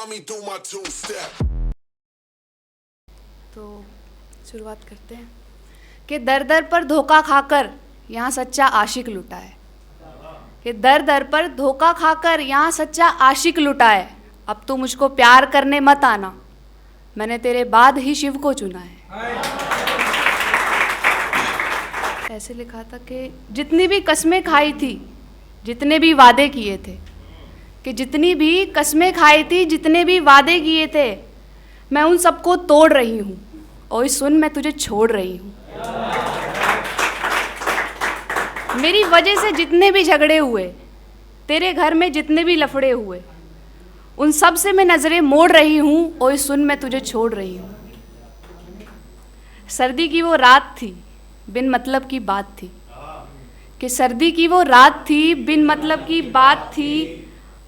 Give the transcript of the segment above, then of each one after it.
Saw me do my two-step. तो शुरुआत करते हैं कि दर दर पर धोखा खाकर यहाँ सच्चा आशिक लुटा है, कि दर दर पर धोखा खाकर यहाँ सच्चा आशिक लुटा है। अब तू मुझको प्यार करने मत आना, मैंने तेरे बाद ही शिव को चुना है। ऐसे लिखा था कि जितनी भी कस्में खाई थी, जितने भी वादे किए थे, कि जितनी भी कस्में खाई थी, जितने भी वादे किए थे, मैं उन सबको तोड़ रही हूँ। और सुन, मैं तुझे छोड़ रही हूँ। मेरी वजह से जितने भी झगड़े हुए, तेरे घर में जितने भी लफड़े हुए, उन सब से मैं नज़रें मोड़ रही हूँ। और सुन, मैं तुझे छोड़ रही हूँ। सर्दी की वो रात थी, बिन मतलब की बात थी, कि सर्दी की वो रात थी, बिन मतलब की बात थी।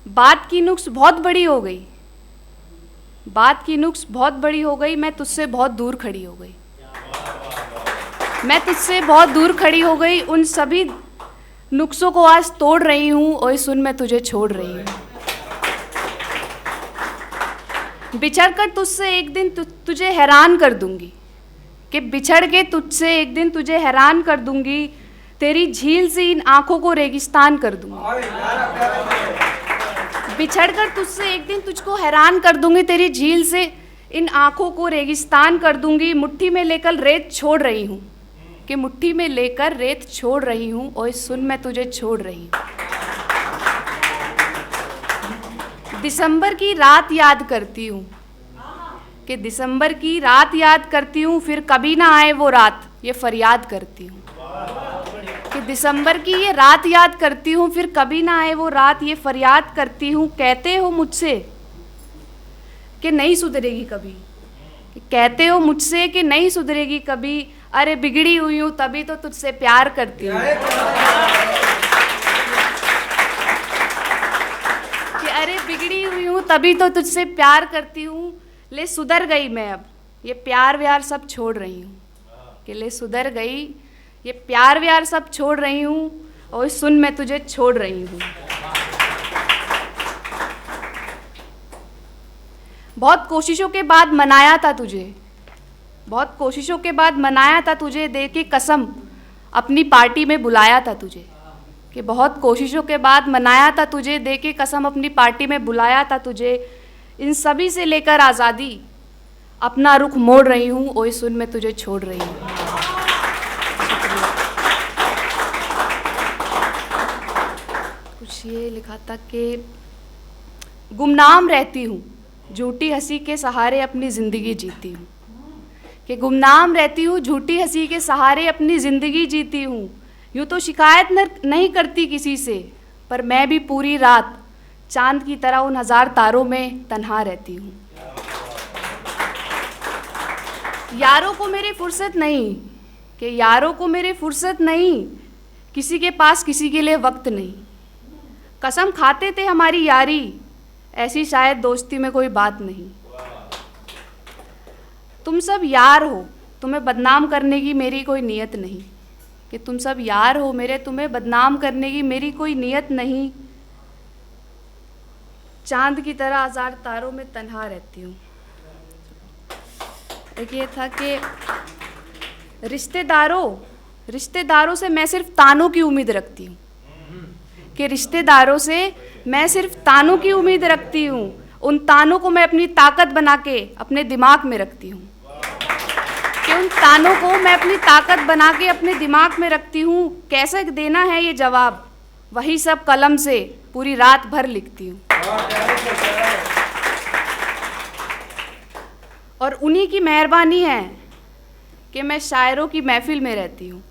बात की नुक्स बहुत बड़ी हो गई, बात की नुक्स बहुत बड़ी हो गई। मैं तुझसे बहुत दूर खड़ी हो गई, मैं तुझसे बहुत दूर खड़ी हो गई। उन सभी नुक्सों को आज तोड़ रही हूँ। और सुन, मैं तुझे छोड़ रही हूँ। बिछड़ कर तुझसे एक दिन तुझे हैरान कर दूंगी, कि बिछड़ के तुझसे एक दिन तुझे हैरान कर दूंगी। तेरी झील से इन आंखों को रेगिस्तान कर दूंगी। बिछड़ कर तुझसे एक दिन तुझको हैरान कर दूंगी, तेरी झील से इन आंखों को रेगिस्तान कर दूंगी। मुट्ठी में लेकर रेत छोड़ रही हूँ, कि मुट्ठी में लेकर रेत छोड़ रही हूँ। और सुन, मैं तुझे छोड़ रही हूँ। दिसंबर की रात याद करती हूँ, कि दिसंबर की रात याद करती हूँ, फिर कभी ना आए वो रात, ये फरियाद करती हूँ। कि दिसंबर की ये रात याद करती हूँ, फिर कभी ना आए वो रात, ये फरियाद करती हूँ। कहते हो मुझसे कि नहीं सुधरेगी कभी, कहते हो मुझसे कि नहीं सुधरेगी कभी। अरे बिगड़ी हुई हूँ तभी तो तुझसे प्यार करती हूँ, कि अरे बिगड़ी हुई हूँ तभी तो तुझसे प्यार करती हूँ। ले सुधर गई मैं, अब ये प्यार व्यार सब छोड़ रही हूँ, कि ले सुधर गई, ये प्यार व्यार सब छोड़ रही हूँ। और सुन, मैं तुझे छोड़ रही हूँ। बहुत कोशिशों के बाद मनाया था तुझे, बहुत कोशिशों के बाद मनाया था तुझे, दे के कसम अपनी पार्टी में बुलाया था तुझे। कि बहुत कोशिशों के बाद मनाया था तुझे, दे के कसम अपनी पार्टी में बुलाया था तुझे। इन सभी से लेकर आज़ादी अपना रुख मोड़ रही हूँ। ओए सुन, मैं तुझे छोड़ रही हूँ। कुछ ये लिखा था कि गुमनाम रहती हूँ, झूठी हंसी के सहारे अपनी ज़िंदगी जीती हूँ। कि गुमनाम रहती हूँ, झूठी हंसी के सहारे अपनी ज़िंदगी जीती हूँ। यूँ तो शिकायत नहीं करती किसी से, पर मैं भी पूरी रात चांद की तरह उन हज़ार तारों में तन्हा रहती हूँ। यारों को मेरे फुर्सत नहीं, कि यारों को मेरे फुर्सत नहीं, किसी के पास किसी के लिए वक्त नहीं। कसम खाते थे हमारी यारी, ऐसी शायद दोस्ती में कोई बात नहीं। तुम सब यार हो, तुम्हें बदनाम करने की मेरी कोई नीयत नहीं। कि तुम सब यार हो मेरे, तुम्हें बदनाम करने की मेरी कोई नीयत नहीं। चांद की तरह हज़ार तारों में तन्हा रहती हूँ। एक ये था कि रिश्तेदारों से मैं सिर्फ तानों की उम्मीद रखती हूँ, कि रिश्तेदारों से मैं सिर्फ तानों की उम्मीद रखती हूँ। उन तानों को मैं अपनी ताकत बना के अपने दिमाग में रखती हूँ, कि उन तानों को मैं अपनी ताकत बना के अपने दिमाग में रखती हूँ। कैसे देना है ये जवाब, वही सब कलम से पूरी रात भर लिखती हूँ। और उन्हीं की मेहरबानी है कि मैं शायरों की महफिल में रहती हूँ,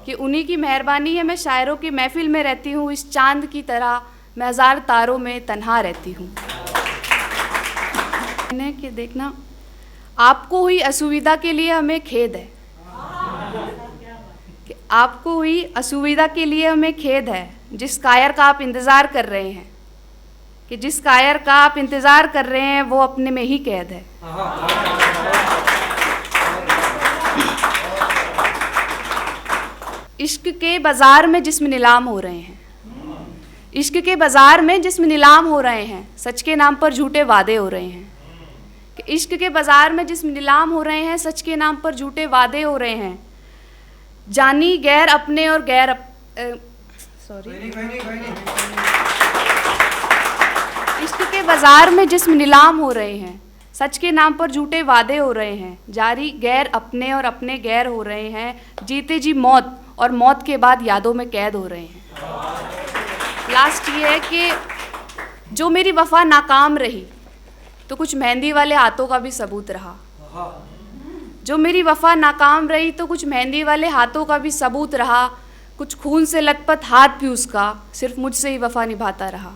कि उन्हीं की मेहरबानी है मैं शायरों की महफिल में रहती हूँ। इस चांद की तरह मैं हज़ार तारों में तन्हा रहती हूँ। कि देखना, आपको हुई असुविधा के लिए हमें खेद है, कि आपको हुई असुविधा के लिए हमें खेद है। जिस कायर का आप इंतज़ार कर रहे हैं, कि जिस कायर का आप इंतज़ार कर रहे हैं, वो अपने में ही कैद है। इश्क के बाज़ार में जिस्म नीलाम हो रहे हैं, इश्क के बाज़ार में जिस्म नीलाम हो रहे हैं, सच के नाम पर झूठे वादे हो रहे हैं। कि इश्क के बाज़ार में जिस्म नीलाम हो रहे हैं, सच के नाम पर झूठे वादे हो रहे हैं। जानी गैर अपने और गैर इश्क के बाज़ार में जिस्म नीलाम हो रहे हैं, सच के नाम पर झूठे वादे हो रहे हैं। जारी गैर अपने और अपने गैर हो रहे हैं। जीते जी मौत और मौत के बाद यादों में कैद हो रहे हैं। लास्ट ये है कि जो मेरी वफ़ा नाकाम रही तो कुछ मेहंदी वाले हाथों का भी सबूत रहा। जो मेरी वफ़ा नाकाम रही तो कुछ मेहंदी वाले हाथों का भी सबूत रहा। कुछ खून से लथपथ हाथ भी उसका सिर्फ मुझसे ही वफ़ा निभाता रहा।